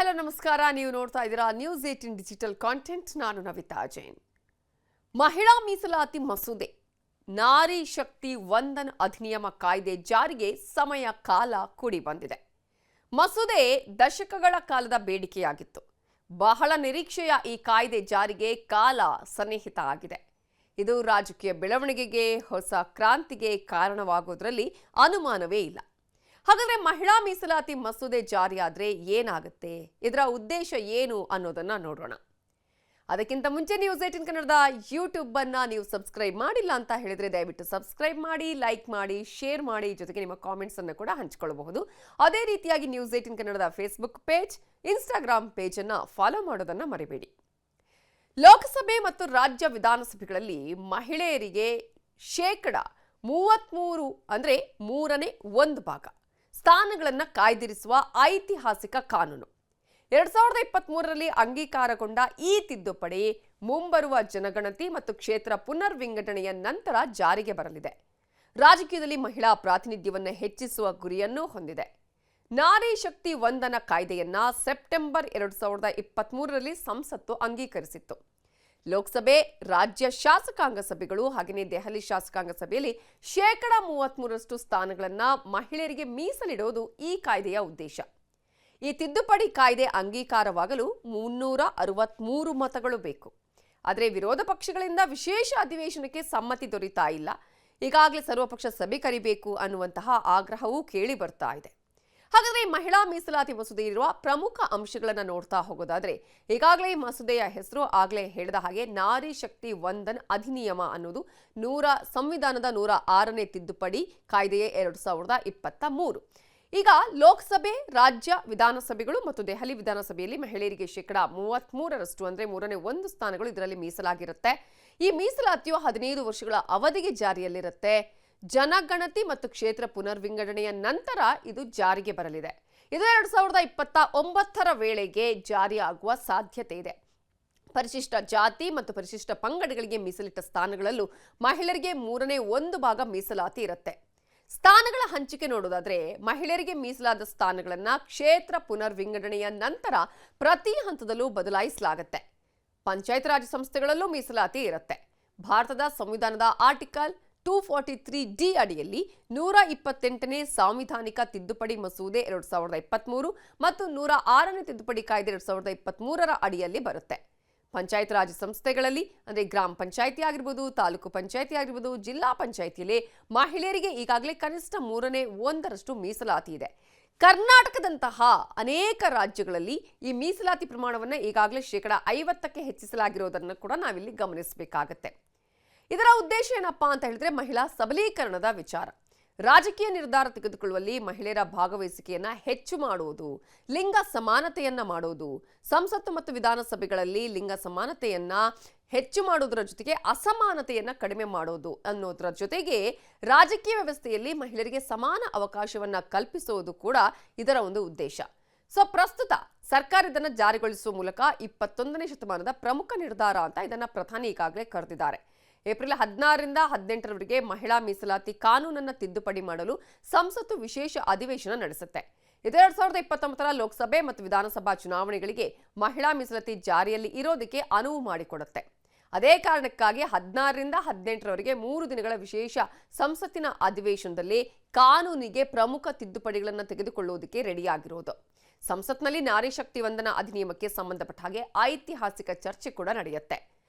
Hello ನಮಸ್ಕಾರ. ನೀವು ನೋಡ್ತಾ ಇದ್ದೀರಾ ನ್ಯೂಸ್ 18 ಡಿಜಿಟಲ್ ಕಾಂಟೆಂಟ್. ನಾನು ನವಿತಾ ಜೈನ್. ಮಹಿಳಾ ಮೀಸಲಾತಿ ಮಸೂದೆ, ನಾರಿ ಶಕ್ತಿ ವಂದನ್ ಅಧಿನಿಯಮ ಕಾಯ್ದೆ ಜಾರಿಗೆ ಸಮಯ ಕಾಲ ಕೂಡಿ ಬಂದಿದೆ. ಮಸೂದೆ ದಶಕಗಳ ಕಾಲದ ಬೇಡಿಕೆಯಾಗಿತ್ತು. ಬಹಳ ನಿರೀಕ್ಷೆಯ ಈ ಕಾಯ್ದೆ ಜಾರಿಗೆ ಕಾಲ ಸನ್ನಿಹಿತ ಆಗಿದೆ. ಇದು ರಾಜಕೀಯ ಬೆಳವಣಿಗೆಗೆ, ಹೊಸ ಕ್ರಾಂತಿಗೆ ಕಾರಣವಾಗೋದ್ರಲ್ಲಿ ಅನುಮಾನವೇ ಇಲ್ಲ. ಹಾಗಾದ್ರೆ ಮಹಿಳಾ ಮೀಸಲಾತಿ ಮಸೂದೆ ಜಾರಿಯಾದ್ರೆ ಏನಾಗುತ್ತೆ, ಇದರ ಉದ್ದೇಶ ಏನು ಅನ್ನೋದನ್ನ ನೋಡೋಣ. ಅದಕ್ಕಿಂತ ಮುಂಚೆ ನ್ಯೂಸ್ 18 ಕನ್ನಡದ ಯೂಟ್ಯೂಬ್ ಅನ್ನ ನೀವು ಸಬ್ಸ್ಕ್ರೈಬ್ ಮಾಡಿಲ್ಲ ಅಂತ ಹೇಳಿದ್ರೆ ದಯವಿಟ್ಟು ಸಬ್ಸ್ಕ್ರೈಬ್ ಮಾಡಿ, ಲೈಕ್ ಮಾಡಿ, ಶೇರ್ ಮಾಡಿ, ಜೊತೆಗೆ ನಿಮ್ಮ ಕಾಮೆಂಟ್ಸ್ ಅನ್ನು ಕೂಡ ಹಂಚಿಕೊಳ್ಳಬಹುದು. ಅದೇ ರೀತಿಯಾಗಿ ನ್ಯೂಸ್ 18 ಕನ್ನಡದ ಫೇಸ್ಬುಕ್ ಪೇಜ್, ಇನ್ಸ್ಟಾಗ್ರಾಮ್ ಪೇಜ್ ಅನ್ನ ಫಾಲೋ ಮಾಡೋದನ್ನ ಮರಿಬೇಡಿ. ಲೋಕಸಭೆ ಮತ್ತು ರಾಜ್ಯ ವಿಧಾನಸಭೆಗಳಲ್ಲಿ ಮಹಿಳೆಯರಿಗೆ 33% ಅಂದ್ರೆ 1/3 ಸ್ಥಾನಗಳನ್ನು ಕಾಯ್ದಿರಿಸುವ ಐತಿಹಾಸಿಕ ಕಾನೂನು 2023ರಲ್ಲಿ ಅಂಗೀಕಾರಗೊಂಡ ಈ ತಿದ್ದುಪಡಿ ಮುಂಬರುವ ಜನಗಣತಿ ಮತ್ತು ಕ್ಷೇತ್ರ ಪುನರ್ವಿಂಗಡಣೆಯ ನಂತರ ಜಾರಿಗೆ ಬರಲಿದೆ. ರಾಜಕೀಯದಲ್ಲಿ ಮಹಿಳಾ ಪ್ರಾತಿನಿಧ್ಯವನ್ನು ಹೆಚ್ಚಿಸುವ ಗುರಿಯನ್ನು ಹೊಂದಿದೆ. ನಾರಿ ಶಕ್ತಿ ವಂದನ ಕಾಯ್ದೆಯನ್ನ ಸೆಪ್ಟೆಂಬರ್ 2023ರಲ್ಲಿ ಸಂಸತ್ತು ಅಂಗೀಕರಿಸಿತ್ತು. ಲೋಕಸಭೆ, ರಾಜ್ಯ ಶಾಸಕಾಂಗ ಸಭೆಗಳು ಹಾಗೆಯೇ ದೆಹಲಿ ಶಾಸಕಾಂಗ ಸಭೆಯಲ್ಲಿ 33% ಸ್ಥಾನಗಳನ್ನು ಮಹಿಳೆಯರಿಗೆ ಮೀಸಲಿಡುವುದು ಈ ಕಾಯ್ದೆಯ ಉದ್ದೇಶ. ಈ ತಿದ್ದುಪಡಿ ಕಾಯ್ದೆ ಅಂಗೀಕಾರವಾಗಲು 363 ಮತಗಳು ಬೇಕು. ಆದರೆ ವಿರೋಧ ಪಕ್ಷಗಳಿಂದ ವಿಶೇಷ ಅಧಿವೇಶನಕ್ಕೆ ಸಮ್ಮತಿ ದೊರೀತಾ ಇಲ್ಲ. ಈಗಾಗಲೇ ಸರ್ವಪಕ್ಷ ಸಭೆ ಕರೆಯಬೇಕು ಅನ್ನುವಂತಹ ಆಗ್ರಹವೂ ಕೇಳಿ ಬರ್ತಾ ಇದೆ. ಹಾಗಾದ್ರೆ ಈ ಮಹಿಳಾ ಮೀಸಲಾತಿ ಮಸೂದೆ ಇರುವ ಪ್ರಮುಖ ಅಂಶಗಳನ್ನು ನೋಡ್ತಾ ಹೋಗೋದಾದ್ರೆ, ಈಗಾಗಲೇ ಈ ಮಸೂದೆಯ ಹೆಸರು ಆಗಲೇ ಹೇಳಿದ ಹಾಗೆ ನಾರಿ ಶಕ್ತಿ ವಂದನ್ ಅಧಿನಿಯಮ ಅನ್ನೋದು ಸಂವಿಧಾನದ 106ನೇ ತಿದ್ದುಪಡಿ ಕಾಯ್ದೆಯೇ 2023. ಈಗ ಲೋಕಸಭೆ, ರಾಜ್ಯ ವಿಧಾನಸಭೆಗಳು ಮತ್ತು ದೆಹಲಿ ವಿಧಾನಸಭೆಯಲ್ಲಿ ಮಹಿಳೆಯರಿಗೆ 33% ಅಂದ್ರೆ 1/3 ಸ್ಥಾನಗಳು ಇದರಲ್ಲಿ ಮೀಸಲಾಗಿರುತ್ತೆ. ಈ ಮೀಸಲಾತಿಯು 15 ವರ್ಷಗಳ ಅವಧಿಗೆ ಜಾರಿಯಲ್ಲಿರುತ್ತೆ. ಜನಗಣತಿ ಮತ್ತು ಕ್ಷೇತ್ರ ಪುನರ್ವಿಂಗಡಣೆಯ ನಂತರ ಇದು ಜಾರಿಗೆ ಬರಲಿದೆ. ಇದು 2029ರ ವೇಳೆಗೆ ಜಾರಿಯಾಗುವ ಸಾಧ್ಯತೆ ಇದೆ. ಪರಿಶಿಷ್ಟ ಜಾತಿ ಮತ್ತು ಪರಿಶಿಷ್ಟ ಪಂಗಡಗಳಿಗೆ ಮೀಸಲಿಟ್ಟ ಸ್ಥಾನಗಳಲ್ಲೂ ಮಹಿಳೆಯರಿಗೆ 1/3 ಮೀಸಲಾತಿ ಇರುತ್ತೆ. ಸ್ಥಾನಗಳ ಹಂಚಿಕೆ ನೋಡೋದಾದ್ರೆ, ಮಹಿಳೆಯರಿಗೆ ಮೀಸಲಾದ ಸ್ಥಾನಗಳನ್ನ ಕ್ಷೇತ್ರ ಪುನರ್ವಿಂಗಡಣೆಯ ನಂತರ ಪ್ರತಿ ಹಂತದಲ್ಲೂ ಬದಲಾಯಿಸಲಾಗುತ್ತೆ. ಪಂಚಾಯತ್ ರಾಜ್ ಸಂಸ್ಥೆಗಳಲ್ಲೂ ಮೀಸಲಾತಿ ಇರುತ್ತೆ. ಭಾರತದ ಸಂವಿಧಾನದ ಆರ್ಟಿಕಲ್ 243D ಅಡಿಯಲ್ಲಿ 128ನೇ ಸಾಂವಿಧಾನಿಕ ತಿದ್ದುಪಡಿ ಮಸೂದೆ 2023 ಮತ್ತು 106ನೇ ತಿದ್ದುಪಡಿ ಕಾಯ್ದೆ 2023ರ ಅಡಿಯಲ್ಲಿ ಬರುತ್ತೆ. ಪಂಚಾಯತ್ ರಾಜ್ ಸಂಸ್ಥೆಗಳಲ್ಲಿ ಅಂದ್ರೆ ಗ್ರಾಮ ಪಂಚಾಯಿತಿ ಆಗಿರ್ಬೋದು, ತಾಲೂಕು ಪಂಚಾಯಿತಿ ಆಗಿರ್ಬೋದು, ಜಿಲ್ಲಾ ಪಂಚಾಯಿತಿಯಲ್ಲಿ ಮಹಿಳೆಯರಿಗೆ ಈಗಾಗಲೇ ಕನಿಷ್ಠ 1/3 ಮೀಸಲಾತಿ ಇದೆ. ಕರ್ನಾಟಕದಂತಹ ಅನೇಕ ರಾಜ್ಯಗಳಲ್ಲಿ ಈ ಮೀಸಲಾತಿ ಪ್ರಮಾಣವನ್ನು ಈಗಾಗಲೇ 50%ಕ್ಕೆ ಹೆಚ್ಚಿಸಲಾಗಿರೋದನ್ನು ಕೂಡ ನಾವಿಲ್ಲಿ ಗಮನಿಸಬೇಕಾಗತ್ತೆ. ಇದರ ಉದ್ದೇಶ ಏನಪ್ಪಾ ಅಂತ ಹೇಳಿದ್ರೆ, ಮಹಿಳಾ ಸಬಲೀಕರಣದ ವಿಚಾರ. ರಾಜಕೀಯ ನಿರ್ಧಾರ ತೆಗೆದುಕೊಳ್ಳುವಲ್ಲಿ ಮಹಿಳೆಯರ ಭಾಗವಹಿಸುವಿಕೆಯನ್ನ ಹೆಚ್ಚು ಮಾಡುವುದು, ಲಿಂಗ ಸಮಾನತೆಯನ್ನ ಮಾಡೋದು, ಸಂಸತ್ತು ಮತ್ತು ವಿಧಾನಸಭೆಗಳಲ್ಲಿ ಲಿಂಗ ಸಮಾನತೆಯನ್ನ ಹೆಚ್ಚು ಮಾಡೋದರ ಜೊತೆಗೆ ಅಸಮಾನತೆಯನ್ನ ಕಡಿಮೆ ಮಾಡೋದು ಅನ್ನೋದರ ಜೊತೆಗೆ ರಾಜಕೀಯ ವ್ಯವಸ್ಥೆಯಲ್ಲಿ ಮಹಿಳೆಯರಿಗೆ ಸಮಾನ ಅವಕಾಶವನ್ನ ಕಲ್ಪಿಸುವುದು ಕೂಡ ಇದರ ಒಂದು ಉದ್ದೇಶ. ಪ್ರಸ್ತುತ ಸರ್ಕಾರ ಇದನ್ನು ಜಾರಿಗೊಳಿಸುವ ಮೂಲಕ 21ನೇ ಶತಮಾನದ ಪ್ರಮುಖ ನಿರ್ಧಾರ ಅಂತ ಇದನ್ನ ಪ್ರಧಾನಿ ಈಗಾಗಲೇ ಕರೆದಿದ್ದಾರೆ. ಏಪ್ರಿಲ್ 16ರಿಂದ 18ರವರೆಗೆ ಮಹಿಳಾ ಮೀಸಲಾತಿ ಕಾನೂನನ್ನು ತಿದ್ದುಪಡಿ ಮಾಡಲು ಸಂಸತ್ತು ವಿಶೇಷ ಅಧಿವೇಶನ ನಡೆಸುತ್ತೆ. ಇದು 2029ರ ಲೋಕಸಭೆ ಮತ್ತು ವಿಧಾನಸಭಾ ಚುನಾವಣೆಗಳಿಗೆ ಮಹಿಳಾ ಮೀಸಲಾತಿ ಜಾರಿಯಲ್ಲಿ ಇರೋದಕ್ಕೆ ಅನುವು ಮಾಡಿಕೊಡುತ್ತೆ. ಅದೇ ಕಾರಣಕ್ಕಾಗಿ 16ರಿಂದ 18ರವರೆಗೆ 3 ದಿನಗಳ ವಿಶೇಷ ಸಂಸತ್ತಿನ ಅಧಿವೇಶನದಲ್ಲಿ ಕಾನೂನಿಗೆ ಪ್ರಮುಖ ತಿದ್ದುಪಡಿಗಳನ್ನು ತೆಗೆದುಕೊಳ್ಳುವುದಕ್ಕೆ ರೆಡಿಯಾಗಿರೋದು. ಸಂಸತ್ನಲ್ಲಿ ನಾರಿ ಶಕ್ತಿ ವಂದನಾ ಅಧಿನಿಯಮಕ್ಕೆ ಸಂಬಂಧಪಟ್ಟ ಹಾಗೆ ಐತಿಹಾಸಿಕ ಚರ್ಚೆ ಕೂಡ ನಡೆಯುತ್ತೆ.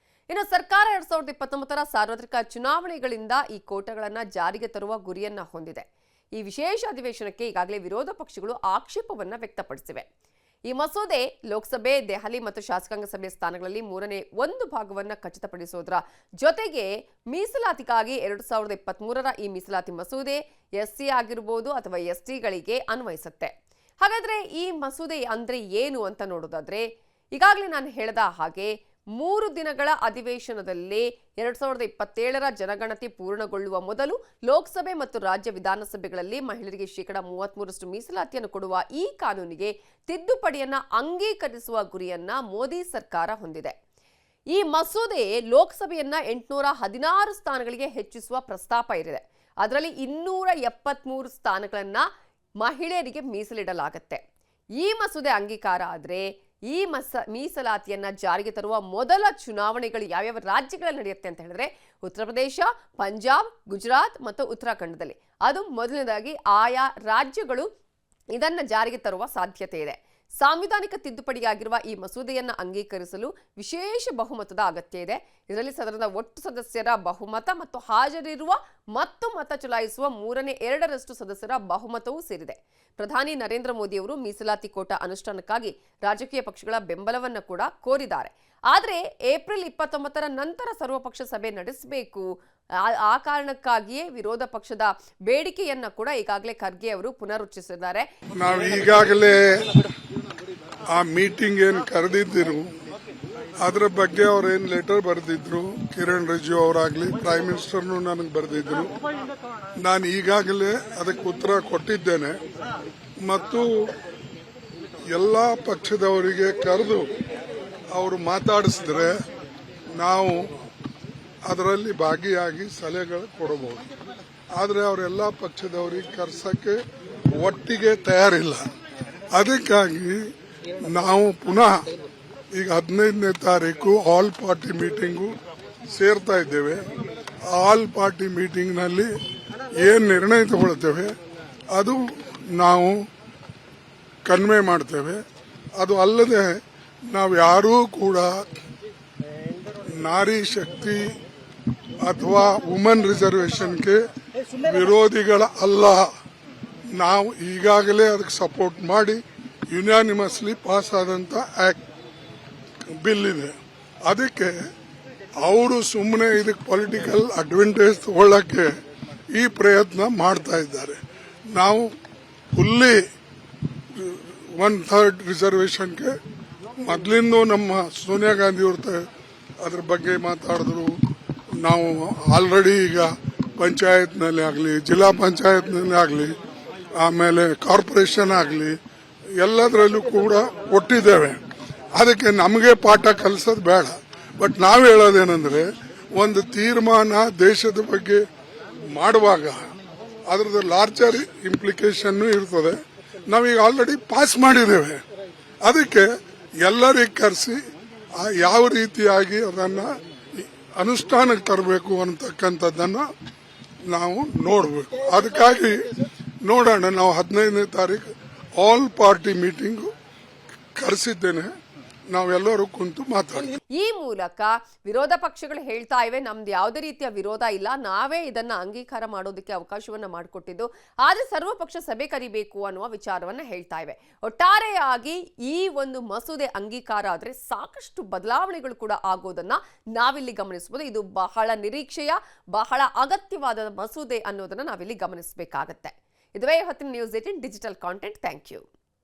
ಇನ್ನು ಸರ್ಕಾರ 2029ರ ಸಾರ್ವತ್ರಿಕ ಚುನಾವಣೆಗಳಿಂದ ಈ ಕೋಟಾಗಳನ್ನು ಜಾರಿಗೆ ತರುವ ಗುರಿಯನ್ನ ಹೊಂದಿದೆ. ಈ ವಿಶೇಷ ಅಧಿವೇಶನಕ್ಕೆ ಈಗಾಗಲೇ ವಿರೋಧ ಪಕ್ಷಗಳು ಆಕ್ಷೇಪವನ್ನ ವ್ಯಕ್ತಪಡಿಸಿವೆ. ಈ ಮಸೂದೆ ಲೋಕಸಭೆ, ದೆಹಲಿ ಮತ್ತು ಶಾಸಕಾಂಗ ಸಭೆ ಸ್ಥಾನಗಳಲ್ಲಿ 1/3 ಖಚಿತಪಡಿಸುವುದರ ಜೊತೆಗೆ ಮೀಸಲಾತಿಗಾಗಿ 2023ರ ಈ ಮೀಸಲಾತಿ ಮಸೂದೆ SC ಆಗಿರಬಹುದು ಅಥವಾ STಗಳಿಗೆ ಅನ್ವಯಿಸುತ್ತೆ. ಹಾಗಾದ್ರೆ ಈ ಮಸೂದೆ ಅಂದ್ರೆ ಏನು ಅಂತ ನೋಡೋದಾದ್ರೆ, ಈಗಾಗಲೇ ನಾನು ಹೇಳಿದ ಹಾಗೆ 3 ದಿನಗಳ ಅಧಿವೇಶನದಲ್ಲಿ 2027ರ ಜನಗಣತಿ ಪೂರ್ಣಗೊಳ್ಳುವ ಮೊದಲು ಲೋಕಸಭೆ ಮತ್ತು ರಾಜ್ಯ ವಿಧಾನಸಭೆಗಳಲ್ಲಿ ಮಹಿಳೆಯರಿಗೆ 33% ಮೀಸಲಾತಿಯನ್ನು ಕೊಡುವ ಈ ಕಾನೂನಿಗೆ ತಿದ್ದುಪಡಿಯನ್ನ ಅಂಗೀಕರಿಸುವ ಗುರಿಯನ್ನ ಮೋದಿ ಸರ್ಕಾರ ಹೊಂದಿದೆ. ಈ ಮಸೂದೆ ಲೋಕಸಭೆಯನ್ನ 816 ಸ್ಥಾನಗಳಿಗೆ ಹೆಚ್ಚಿಸುವ ಪ್ರಸ್ತಾಪ ಇದೆ. ಅದರಲ್ಲಿ 273 ಸ್ಥಾನಗಳನ್ನ ಮಹಿಳೆಯರಿಗೆ ಮೀಸಲಿಡಲಾಗುತ್ತೆ. ಈ ಮಸೂದೆ ಅಂಗೀಕಾರ ಆದರೆ ಈ ಮೀಸಲಾತಿಯನ್ನ ಜಾರಿಗೆ ತರುವ ಮೊದಲ ಚುನಾವಣೆಗಳು ಯಾವ್ಯಾವ ರಾಜ್ಯಗಳಲ್ಲಿ ನಡೆಯುತ್ತೆ ಅಂತ ಹೇಳಿದ್ರೆ ಉತ್ತರ ಪ್ರದೇಶ, ಪಂಜಾಬ್, ಗುಜರಾತ್ ಮತ್ತು ಉತ್ತರಾಖಂಡದಲ್ಲಿ. ಅದು ಮೊದಲನೇದಾಗಿ ಆಯಾ ರಾಜ್ಯಗಳು ಇದನ್ನ ಜಾರಿಗೆ ತರುವ ಸಾಧ್ಯತೆ ಇದೆ. ಸಾಂವಿಧಾನಿಕ ತಿದ್ದುಪಡಿಯಾಗಿರುವ ಈ ಮಸೂದೆಯನ್ನು ಅಂಗೀಕರಿಸಲು ವಿಶೇಷ ಬಹುಮತದ ಅಗತ್ಯ ಇದೆ. ಇದರಲ್ಲಿ ಸದನದ ಒಟ್ಟು ಸದಸ್ಯರ ಬಹುಮತ ಮತ್ತು ಹಾಜರಿರುವ ಮತ್ತು ಮತ ಚಲಾಯಿಸುವ 2/3 ಸದಸ್ಯರ ಬಹುಮತವೂ ಸೇರಿದೆ. ಪ್ರಧಾನಿ ನರೇಂದ್ರ ಮೋದಿ ಅವರು ಮೀಸಲಾತಿ ಕೋಟಾ ಅನುಷ್ಠಾನಕ್ಕಾಗಿ ರಾಜಕೀಯ ಪಕ್ಷಗಳ ಬೆಂಬಲವನ್ನು ಕೂಡ ಕೋರಿದ್ದಾರೆ. ಆದರೆ ಏಪ್ರಿಲ್ 29ರ ನಂತರ ಸರ್ವಪಕ್ಷ ಸಭೆ ನಡೆಸಬೇಕು. ಆ ಕಾರಣಕ್ಕಾಗಿಯೇ ವಿರೋಧ ಪಕ್ಷದ ಬೇಡಿಕೆಯನ್ನ ಕೂಡ ಈಗಾಗಲೇ ಖರ್ಗೆ ಅವರು ಪುನರುಚ್ಚರಿಸಿದ್ದಾರೆ. ನಾವು ಈಗಾಗಲೇ ಆ ಮೀಟಿಂಗ್ ಏನು ಕರೆದಿದ್ದರು ಅದರ ಬಗ್ಗೆ ಅವ್ರೇನು ಲೆಟರ್ ಬರೆದಿದ್ರು, ಕಿರಣ್ ರಿಜಿಜು ಅವರಾಗ್ಲಿ ಪ್ರೈಮ್ ಮಿನಿಸ್ಟರ್ನು ನನಗೆ ಬರೆದಿದ್ರು. ನಾನು ಈಗಾಗಲೇ ಅದಕ್ಕೆ ಉತ್ತರ ಕೊಟ್ಟಿದ್ದೇನೆ ಮತ್ತು ಎಲ್ಲ ಪಕ್ಷದವರಿಗೆ ಕರೆದು ಅವರು ಮಾತಾಡಿಸಿದ್ರೆ ನಾವು ಅದರಲ್ಲಿ ಭಾಗಿಯಾಗಿ ಸಲಹೆಗಳು ಕೊಡಬಹುದು. ಆದರೆ ಅವರೆಲ್ಲ ಪಕ್ಷದವರಿಗೆ ಕರ್ಸಕ್ಕೆ ಒಟ್ಟಿಗೆ ತಯಾರಿಲ್ಲ. ಅದಕ್ಕಾಗಿ ನಾವು ಪುನಃ ಈಗ 15ನೇ ತಾರೀಕು ಆಲ್ ಪಾರ್ಟಿ ಮೀಟಿಂಗು ಸೇರ್ತಾ ಇದ್ದೇವೆ. ಆಲ್ ಪಾರ್ಟಿ ಮೀಟಿಂಗ್ನಲ್ಲಿ ಏನು ನಿರ್ಣಯ ತಗೊಳ್ತೇವೆ ಅದು ನಾವು ಕನ್ವೆ ಮಾಡ್ತೇವೆ. ಅದು ಅಲ್ಲದೆ ನಾವು ಯಾರೂ ಕೂಡ ನಾರಿ ಶಕ್ತಿ ಅಥವಾ ವುಮನ್ ರಿಸರ್ವೇಷನ್ಗೆ ವಿರೋಧಿಗಳ ಅಲ್ಲ. ನಾವು ಈಗಾಗಲೇ ಅದಕ್ಕೆ ಸಪೋರ್ಟ್ ಮಾಡಿ ಯುನಾನಿಮಸ್ಲಿ ಪಾಸ್ ಆದಂತ ಆಕ್ಟ್ ಬಿಲ್ ಇದೆ. ಅದಕ್ಕೆ ಅವರು ಸುಮ್ಮನೆ ಇದಕ್ಕೆ ಪೊಲಿಟಿಕಲ್ ಅಡ್ವಾಂಟೇಜ್ ತಗೊಳ್ಳಕ್ಕೆ ಈ ಪ್ರಯತ್ನ ಮಾಡ್ತಾ ಇದ್ದಾರೆ. ನಾವು ಫುಲ್ಲಿ 1/3 ರಿಸರ್ವೇಷನ್ಗೆ ಮೊದಲಿಂದ ನಮ್ಮ ಸೋನಿಯಾ ಗಾಂಧಿ ಅವ್ರ ಅದ್ರ ಬಗ್ಗೆ ಮಾತಾಡಿದ್ರು. ನಾವು ಆಲ್ರೆಡಿ ಈಗ ಪಂಚಾಯತ್ನಲ್ಲಿ ಆಗಲಿ, ಜಿಲ್ಲಾ ಪಂಚಾಯತ್ನಲ್ಲಿ ಆಗಲಿ, ಆಮೇಲೆ ಕಾರ್ಪೊರೇಷನ್ ಆಗಲಿ ಎಲ್ಲದರಲ್ಲೂ ಕೂಡ ಕೊಟ್ಟಿದ್ದೇವೆ. ಅದಕ್ಕೆ ನಮಗೆ ಪಾಠ ಕಲಿಸೋದು ಬೇಡ. ಬಟ್ ನಾವು ಹೇಳೋದೇನೆಂದ್ರೆ ಒಂದು ತೀರ್ಮಾನ ದೇಶದ ಬಗ್ಗೆ ಮಾಡುವಾಗ ಅದರದ್ದು ಲಾರ್ಜರ್ ಇಂಪ್ಲಿಕೇಶನ್ ಇರ್ತದೆ. ನಾವೀಗ ಆಲ್ರೆಡಿ ಪಾಸ್ ಮಾಡಿದ್ದೇವೆ. ಅದಕ್ಕೆ ಎಲ್ಲರಿಗೆ ಕರೆಸಿ ಯಾವ ರೀತಿಯಾಗಿ ಅದನ್ನು ಅನುಷ್ಠಾನಕ್ಕೆ ತರಬೇಕು ಅಂತಕ್ಕಂಥದ್ದನ್ನು ನಾವು ನೋಡಬೇಕು. ಅದಕ್ಕಾಗಿ ನೋಡೋಣ. ನಾವು 15ನೇ ತಾರೀಕು ಆಲ್ ಪಾರ್ಟಿ ಮೀಟಿಂಗು ಕರೆಸಿದ್ದೇನೆ. ನಾವೆಲ್ಲರೂ ಕುಂತು ಮಾತಾಡ್ತೀವಿ. ಈ ಮೂಲಕ ವಿರೋಧ ಪಕ್ಷಗಳು ಹೇಳ್ತಾ ಇವೆ, ನಮ್ದು ಯಾವುದೇ ರೀತಿಯ ವಿರೋಧ ಇಲ್ಲ, ನಾವೇ ಇದನ್ನ ಅಂಗೀಕಾರ ಮಾಡೋದಕ್ಕೆ ಅವಕಾಶವನ್ನ ಮಾಡಿಕೊಟ್ಟಿದ್ದು, ಆದ್ರೆ ಸರ್ವಪಕ್ಷ ಸಭೆ ಕರಿಬೇಕು ಅನ್ನುವ ವಿಚಾರವನ್ನ ಹೇಳ್ತಾ ಇವೆ. ಒಟ್ಟಾರೆಯಾಗಿ ಈ ಒಂದು ಮಸೂದೆ ಅಂಗೀಕಾರ ಆದ್ರೆ ಸಾಕಷ್ಟು ಬದಲಾವಣೆಗಳು ಕೂಡ ಆಗೋದನ್ನ ನಾವಿಲ್ಲಿ ಗಮನಿಸಬಹುದು. ಇದು ಬಹಳ ನಿರೀಕ್ಷೆಯ, ಬಹಳ ಅಗತ್ಯವಾದ ಮಸೂದೆ ಅನ್ನೋದನ್ನ ನಾವಿಲ್ಲಿ ಗಮನಿಸಬೇಕಾಗತ್ತೆ. ಇದುವೇ ಹೊತ್ತಿನ news 18 digital content. Thank you.